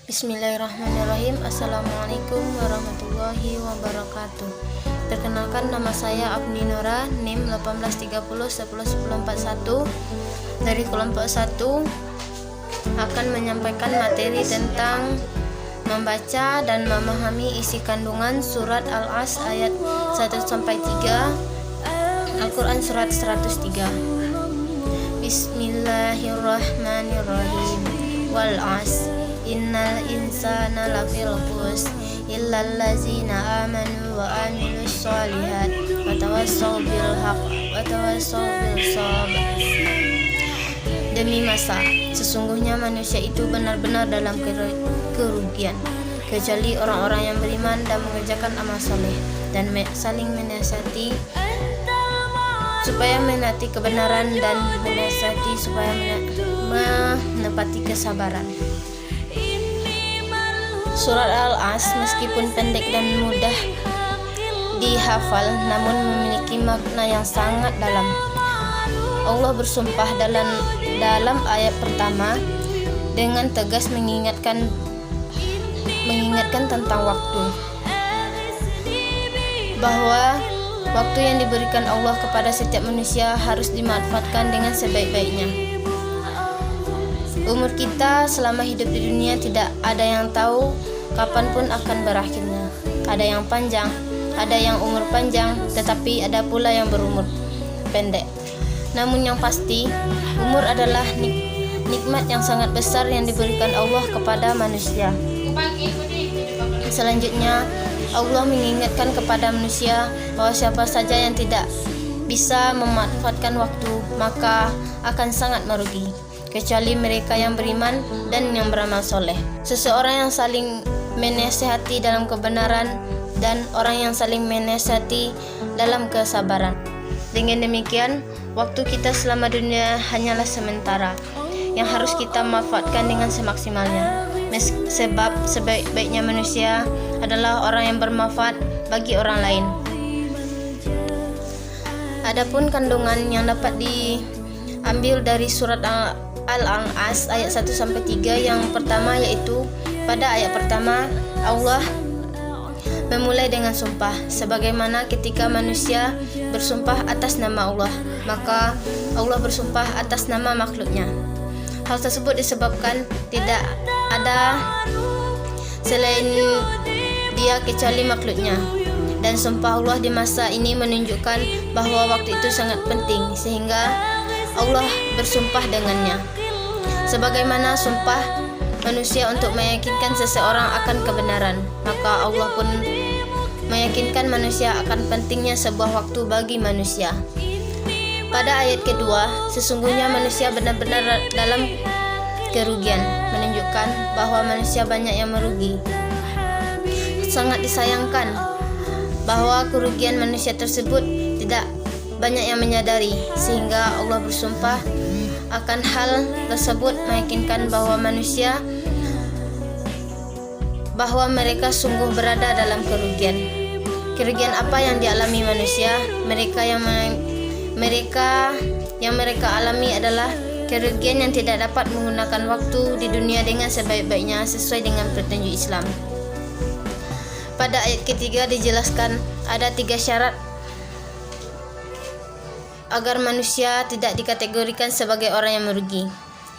Bismillahirrahmanirrahim. Assalamualaikum warahmatullahi wabarakatuh. Perkenalkan, nama saya Abni Nora, NIM 1830111041 dari kelompok 1, akan menyampaikan materi tentang membaca dan memahami isi kandungan surat Al-As ayat 1-3, Al-Quran surat 103. Bismillahirrahmanirrahim. Wal-'as innal insana lafil khusr illal ladzina amanu wa amilus sholihat wa tawassaw bil haqq wa tawassaw bil sabr. Demi masa, sesungguhnya manusia itu benar-benar dalam kerugian, kecuali orang-orang yang beriman dan mengerjakan amal soleh dan saling menasihati supaya menati kebenaran dan menasihati supaya menepati kesabaran. Surat Al-As meskipun pendek dan mudah dihafal, namun memiliki makna yang sangat dalam. Allah bersumpah dalam ayat pertama dengan tegas mengingatkan tentang waktu, bahwa waktu yang diberikan Allah kepada setiap manusia harus dimanfaatkan dengan sebaik-baiknya. Umur kita selama hidup di dunia tidak ada yang tahu kapanpun akan berakhirnya. Ada yang panjang, ada yang umur panjang, tetapi ada pula yang berumur pendek. Namun yang pasti, umur adalah nikmat yang sangat besar yang diberikan Allah kepada manusia. Selanjutnya, Allah mengingatkan kepada manusia bahwa siapa saja yang tidak bisa memanfaatkan waktu, maka akan sangat merugi, kecuali mereka yang beriman dan yang beramal soleh. Seseorang yang saling menasihati dalam kebenaran dan orang yang saling menasihati dalam kesabaran. Dengan demikian, waktu kita selama dunia hanyalah sementara, yang harus kita manfaatkan dengan semaksimalnya. Sebab sebaik-baiknya manusia adalah orang yang bermanfaat bagi orang lain. Adapun kandungan yang dapat diambil dari surat Al-As ayat 1-3 yang pertama, yaitu pada ayat pertama Allah memulai dengan sumpah, sebagaimana ketika manusia bersumpah atas nama Allah, maka Allah bersumpah atas nama makhluknya. Hal tersebut disebabkan tidak ada selain Dia kecuali makhluknya, dan sumpah Allah di masa ini menunjukkan bahwa waktu itu sangat penting, sehingga Allah bersumpah dengannya. Sebagaimana sumpah manusia untuk meyakinkan seseorang akan kebenaran, maka Allah pun meyakinkan manusia akan pentingnya sebuah waktu bagi manusia. Pada ayat kedua, sesungguhnya manusia benar-benar dalam kerugian, menunjukkan bahwa manusia banyak yang merugi. Sangat disayangkan bahwa kerugian manusia tersebut tidak banyak yang menyadari, sehingga Allah bersumpah akan hal tersebut, meyakinkan bahwa mereka sungguh berada dalam kerugian. Kerugian apa yang dialami manusia? Mereka yang mereka alami adalah kerugian yang tidak dapat menggunakan waktu di dunia dengan sebaik-baiknya sesuai dengan petunjuk Islam. Pada ayat ketiga dijelaskan ada 3 syarat agar manusia tidak dikategorikan sebagai orang yang merugi.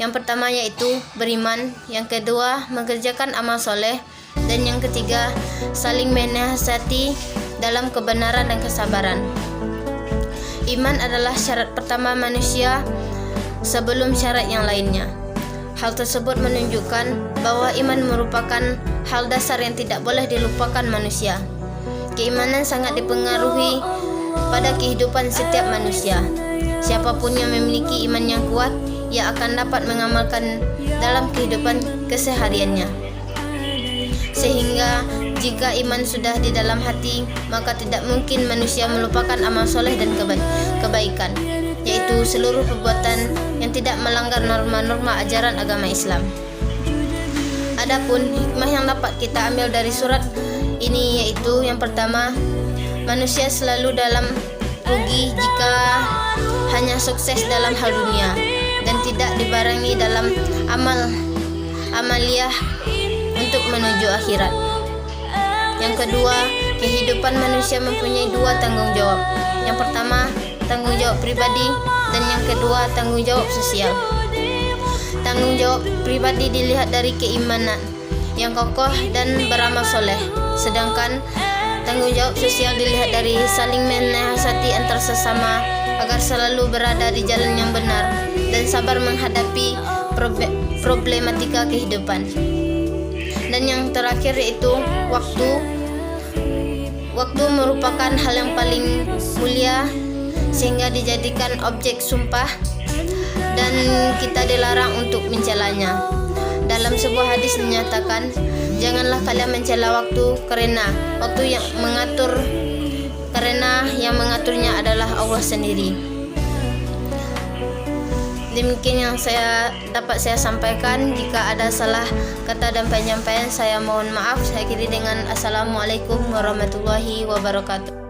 Yang pertama yaitu beriman, yang kedua mengerjakan amal soleh, dan yang ketiga saling menasihati dalam kebenaran dan kesabaran. Iman adalah syarat pertama manusia sebelum syarat yang lainnya. Hal tersebut menunjukkan bahwa iman merupakan hal dasar yang tidak boleh dilupakan manusia. Keimanan sangat dipengaruhi pada kehidupan setiap manusia. Siapapun yang memiliki iman yang kuat, ia akan dapat mengamalkan dalam kehidupan kesehariannya. Sehingga jika iman sudah di dalam hati, maka tidak mungkin manusia melupakan amal soleh dan kebaikan, yaitu seluruh perbuatan yang tidak melanggar norma-norma ajaran agama Islam. Adapun hikmah yang dapat kita ambil dari surat ini yaitu yang pertama, manusia selalu dalam rugi jika hanya sukses dalam hal dunia dan tidak dibarengi dalam amaliyah untuk menuju akhirat. Yang kedua, kehidupan manusia mempunyai dua tanggung jawab. Yang pertama, tanggung jawab pribadi, dan yang kedua, tanggung jawab sosial. Tanggung jawab pribadi dilihat dari keimanan yang kokoh dan beramal soleh, sedangkan tanggung jawab sosial dilihat dari saling menasihati antar sesama agar selalu berada di jalan yang benar dan sabar menghadapi problematika kehidupan. Dan yang terakhir yaitu waktu. Waktu merupakan hal yang paling mulia sehingga dijadikan objek sumpah dan kita dilarang untuk mencelanya. Dalam sebuah hadis dinyatakan, janganlah kalian mencela waktu karena yang mengaturnya adalah Allah sendiri. Demikian yang dapat saya sampaikan. Jika ada salah kata dan penyampaian, saya mohon maaf. Saya akhiri dengan Assalamualaikum warahmatullahi wabarakatuh.